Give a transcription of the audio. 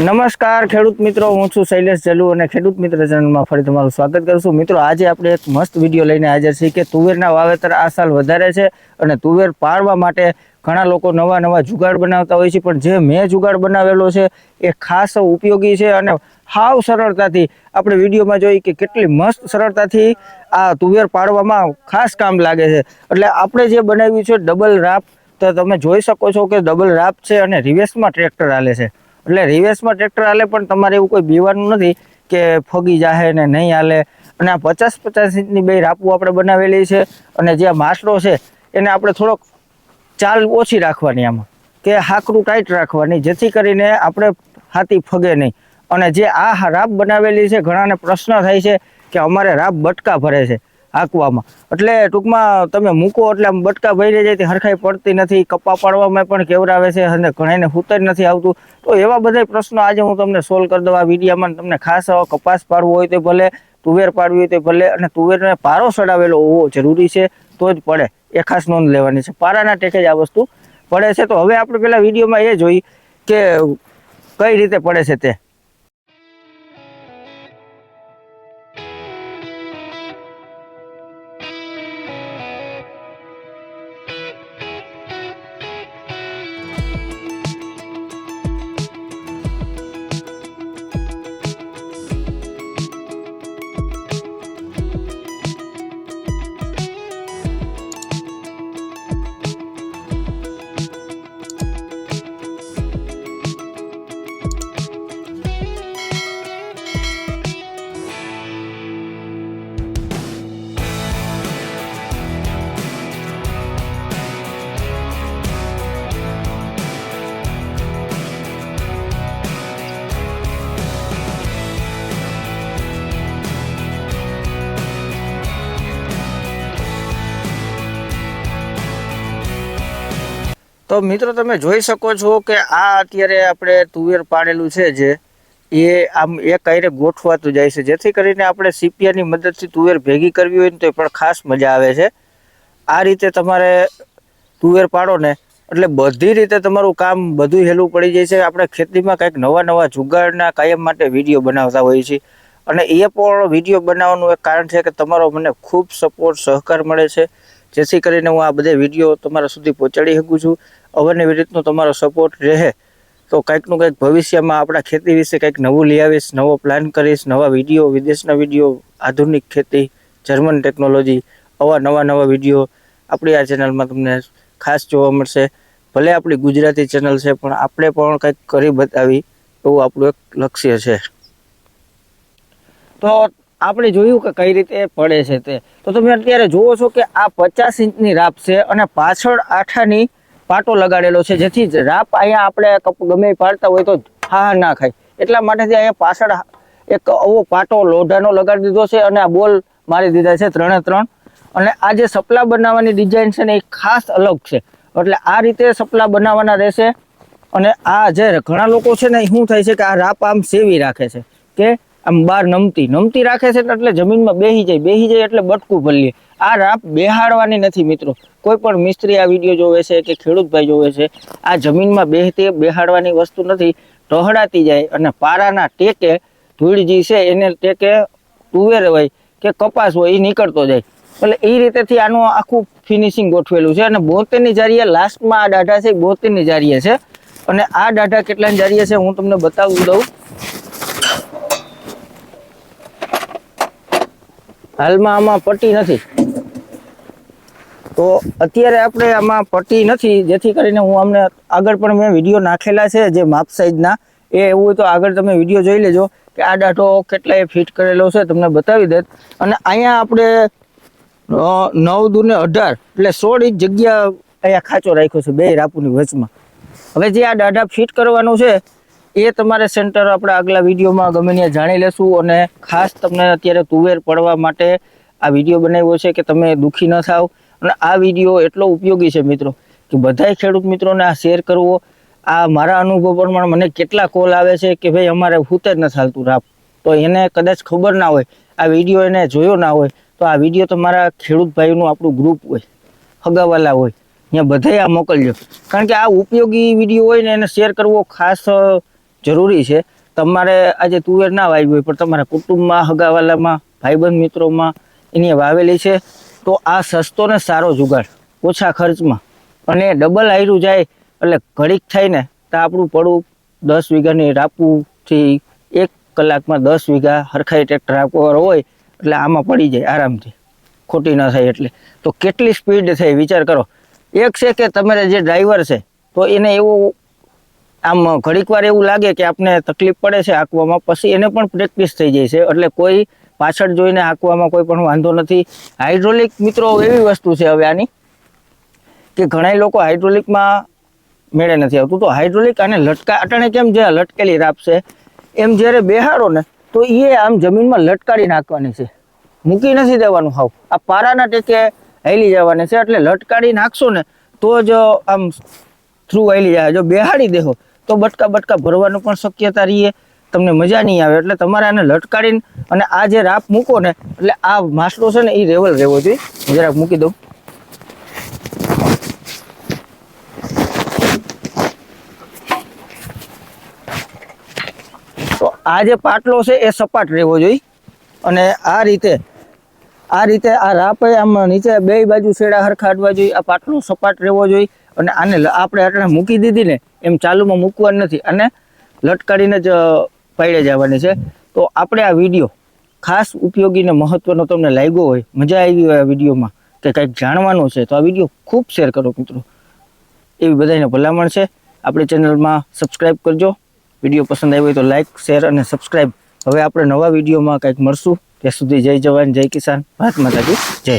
નમસ્કાર ખેડૂત મિત્રો, હું છું શૈલેષ જલુ અને ખેડૂત મિત્ર ચેનલમાં ફરી તમારું સ્વાગત કરું છું. મિત્રો, આજે આપણે એક મસ્ત વિડીયો લઈને હાજર છીએ કે તુવેરના વાવેતર આ સાલ વધારે છે અને તુવેર પાડવા માટે ઘણા લોકો નવા જુગાડ બનાવતા હોય છે, પણ જે મેં જુગાડ બનાવેલો છે એ ખાસ ઉપયોગી છે અને હાવ સરળતાથી આપણે વિડીયોમાં જોઈ કે કેટલી મસ્ત સરળતાથી આ તુવેર પાડવામાં ખાસ કામ લાગે છે. એટલે આપણે જે બનાવ્યું છે ડબલ રાપ, તો તમે જોઈ શકો છો કે ડબલ રાપ છે અને રિવેસમાં ટ્રેક્ટર હાલે છે. એટલે રિવેસમાં ટ્રેક્ટર હાલે પણ તમારે એવું કોઈ બીવાનું નથી કે ફગી જાહે ને નહીં હાલે. અને આ 50-50 ઇંચની બે રાપુ આપણે બનાવેલી છે અને જે માસડો છે એને આપણે થોડોક ચાલ ઓછી રાખવાની, આમાં કે હાકરું ટાઈટ રાખવાની, જેથી કરીને આપણે હાથી ફગે નહીં. અને જે આ રાપ બનાવેલી છે, ઘણાને પ્રશ્ન થાય છે કે અમારે રાપ બટકા ભરે છે હાંકવામાં, એટલે ટૂંકમાં તમે મૂકો એટલે આમ બટકા ભરી જાય, હરખાઈ પડતી નથી, કપા પાડવામાં પણ કેવરાવે છે અને ઘણાને હુતર નથી આવતું. તો એવા બધા પ્રશ્નો આજે હું તમને સોલ્વ કરી દઉં આ વિડીયોમાં. તમને ખાસ કપાસ પાડવો હોય તો ભલે, તુવેર પાડવી હોય તો ભલે, અને તુવેરને પારો ચડાવેલો હોવો જરૂરી છે તો જ પડે, એ ખાસ નોંધ લેવાની છે. પારાના ટેકે જ આ વસ્તુ પડે છે. તો હવે આપણે પેલા વિડીયોમાં એ જોઈ કે કઈ રીતે પડે છે તે. તો મિત્રો, તમે જોઈ શકો છો કે આ અત્યારે આપણે તુવેર પાડેલું છે જે એ આમ એક આયરે ગોઠવાતું જાય છે, જેથી કરીને આપણે સીપિયાની મદદથી તુવેર ભેગી કરવી હોય ને તો એ પણ ખાસ મજા આવે છે. આ રીતે તમારે તુવેર પાડો ને એટલે બધી રીતે તમારું કામ બધું હેલું પડી જાય છે. આપણે ખેતીમાં કંઈક નવા જુગાડના કાયમ માટે વિડીયો બનાવતા હોઈએ છીએ અને એ પણ વિડીયો બનાવવાનું એક કારણ છે કે તમારો મને ખૂબ સપોર્ટ સહકાર મળે છે, જેથી કરીને હું આ બધા વિડીયો તમારા સુધી પહોંચાડી શકું છું. અવારનવી રીતનો તમારો સપોર્ટ રહે તો કંઈકનું કંઈક ભવિષ્યમાં આપણા ખેતી વિશે કંઈક નવું લઈ આવીશ, નવો પ્લાન કરીશ, નવા વિડીયો, વિદેશના વિડીયો, આધુનિક ખેતી, જર્મન ટેકનોલોજી, આવા નવા વિડીયો આપણી આ ચેનલમાં તમને ખાસ જોવા મળશે. ભલે આપણી ગુજરાતી ચેનલ છે પણ આપણે પણ કંઈક કરી બતાવી એવું આપણું એક લક્ષ્ય છે. તો આપણે જોયું કે કઈ રીતે પડે છે તે. તો તમે અત્યારે જુઓ છો કે આ 50 ઇંચની રાપ છે અને પાછળ આઠાની પાટો લગાડેલો છે, જેથી રાપ અહીંયા આપણે ગમે પાડતા હોય તો હા ના ખાય, એટલા માટેથી અહીંયા પાછળ એક આવો પાટો લોઢાનો લગાડી દીધો છે અને આ બોલ મારી દીધા છે 3 અને આ જે સપલા બનાવવાની ડિઝાઇન છે ને એ ખાસ અલગ છે. એટલે આ રીતે સપલા બનાવવાના રહેશે. અને આ જે ઘણા લોકો છે ને, શું થાય છે કે આ રાપ આમ સેવી રાખે છે કે આમ બહાર નમતી રાખે છે, એટલે જમીનમાં બેસી જાય એટલે બટકું ભરીએ. આ રાપ બેહાડવાની નથી મિત્રો. કોઈ પણ મિસ્ત્રી આ વિડીયો જોવે છે કે ખેડૂતભાઈ જોવે છે, આ જમીનમાં બેહાડવાની વસ્તુ નથી. ટહડાતી જાય અને પારાના ટેકે ધૂળ જે છે એને ટેકે તુવેર હોય કે કપાસ હોય એ નીકળતો જાય. એટલે એ રીતેથી આનું આખું ફિનિશિંગ ગોઠવેલું છે. અને 72ની જારીએ લાસ્ટમાં આ દાઢા છે, 72ની જારીએ છે. અને આ દાઢા કેટલાની જારીએ છે હું તમને બતાવી દઉં. હાલમાં આમાં પટ્ટી નથી, તો અત્યારે આપણે આમાં પટ્ટી નથી, જેથી કરીને હું અમને આગળ પણ મેં વિડીયો નાખેલા છે જે માપ સાઈઝના, એ એવું હોય તો આગળ તમે વિડીયો જોઈ લેજો કે આ દાઢો કેટલાય ફિટ કરેલો છે, તમને બતાવી દે. અને અહીંયા આપણે 9 દૂને 18 એટલે 16 ઇંચ જગ્યા અહીંયા ખાંચો રાખ્યો છે બે રાપુની વચમાં. હવે જે આ દાઢા ફિટ કરવાનું છે એ તમારે સેન્ટર આપણે આગલા વિડીયોમાં ગમે ત્યાં જાણી લેશું. અને ખાસ તમને અત્યારે તુવેર પડવા માટે આ વિડીયો બનાવ્યો છે કે તમે દુઃખી ન થાવ. અને આ વિડીયો એટલો ઉપયોગી છે મિત્રો કે બધાય ખેડૂત મિત્રોને આ શેર કરવો. આ મારા અનુભવ પ્રમાણે મને કેટલા કોલ આવે છે કે ભાઈ અમારે હુતે જ નથી હાલતું રાપ, તો એને કદાચ ખબર ના હોય, આ વિડીયો એને જોયો ના હોય, તો આ વિડીયો તમારા ખેડૂત ભાઈનું આપણું ગ્રુપ હોય, હગાવાલા હોય, અહીંયા બધાય આ મોકલજો. કારણ કે આ ઉપયોગી વિડીયો હોય ને એને શેર કરવો ખાસ જરૂરી છે. તમારે આજે તુવેર ના વાવી હોય પણ તમારા કુટુંબમાં, હગાવાલામાં, ભાઈબંધ મિત્રોમાં એની વાવેલી છે તો આ સસ્તો ને સારો જુગાડ, ઓછા ખર્ચમાં અને ડબલ હાયરું જાય એટલે ઘડીક થાય ને તો આપણું પડું 10 વીઘાની રાપુથી 1 કલાકમાં 10 વીઘા હરખાઈ ટ્રેક્ટર આપવા હોય એટલે આમાં પડી જાય આરામથી, ખોટી ન થાય એટલે. તો કેટલી સ્પીડ થઈ વિચાર કરો. એક છે કે તમારે જે ડ્રાઈવર છે તો એને એવું આમ ઘડીક વાર એવું લાગે કે આપને તકલીફ પડે છે હાંકવામાં, પછી એને પણ પ્રેક્ટિસ થઈ જાય છે એટલે કોઈ પાછળ જોઈને હાંકવામાં કોઈ પણ વાંધો નથી. હાઇડ્રોલિક મિત્રો એવી વસ્તુ છે હવે આની કે ઘણા લોકો હાઇડ્રોલિકમાં મેળે નથી આવતું. તો હાઇડ્રોલિક અને અટાણે કેમ જે લટકેલી રાપ છે એમ જ્યારે બેહાડો ને તો એ આમ જમીનમાં લટકાડી નાખવાની છે, મૂકી નથી દેવાનું હાવ. આ પારાના ટેકે હાલી જવાની છે એટલે લટકાડી નાખશો ને તો જ આમ થ્રુ હાલી જાય. જો બેહાડી દેહો તો બટકા ભરવાનું પણ શક્યતા રહીએ, તમને મજા નહીં આવે. એટલે તમારે આને લટકાડીને અને આ જે રાપ મૂકો ને એટલે આ માસડો છે ને એ રેવલ રહેવો જોઈએ. જરાક મૂકી દઉં. તો આ જે પાટલો છે એ સપાટ રહેવો જોઈએ અને આ રીતે આ રાપે આમ નીચે બે બાજુ છેડા હરખા અડવા જોઈએ. આ પાટલો સપાટ રહેવો જોઈએ અને આને આપણે અટાણે મૂકી દીધી ને એમ ચાલુમાં મૂકવાની નથી, અને લટકાડીને જ પાડે જવાની છે. તો આપણે આ વિડીયો ખાસ ઉપયોગી ને મહત્વનો તમને લાગ્યો હોય, મજા આવી હોય આ વિડીયોમાં કે કંઈક જાણવાનું છે તો આ વિડીયો ખૂબ શેર કરો મિત્રો, એવી બધાને ભલામણ છે. આપણી ચેનલમાં સબસ્ક્રાઈબ કરજો. વિડીયો પસંદ આવ્યો હોય તો લાઇક, શેર અને સબસ્ક્રાઈબ. હવે આપણે નવા વિડીયોમાં કંઈક મળશું. ત્યાં સુધી જય જવાન, જય કિસાન, ભારત માતા કી જય.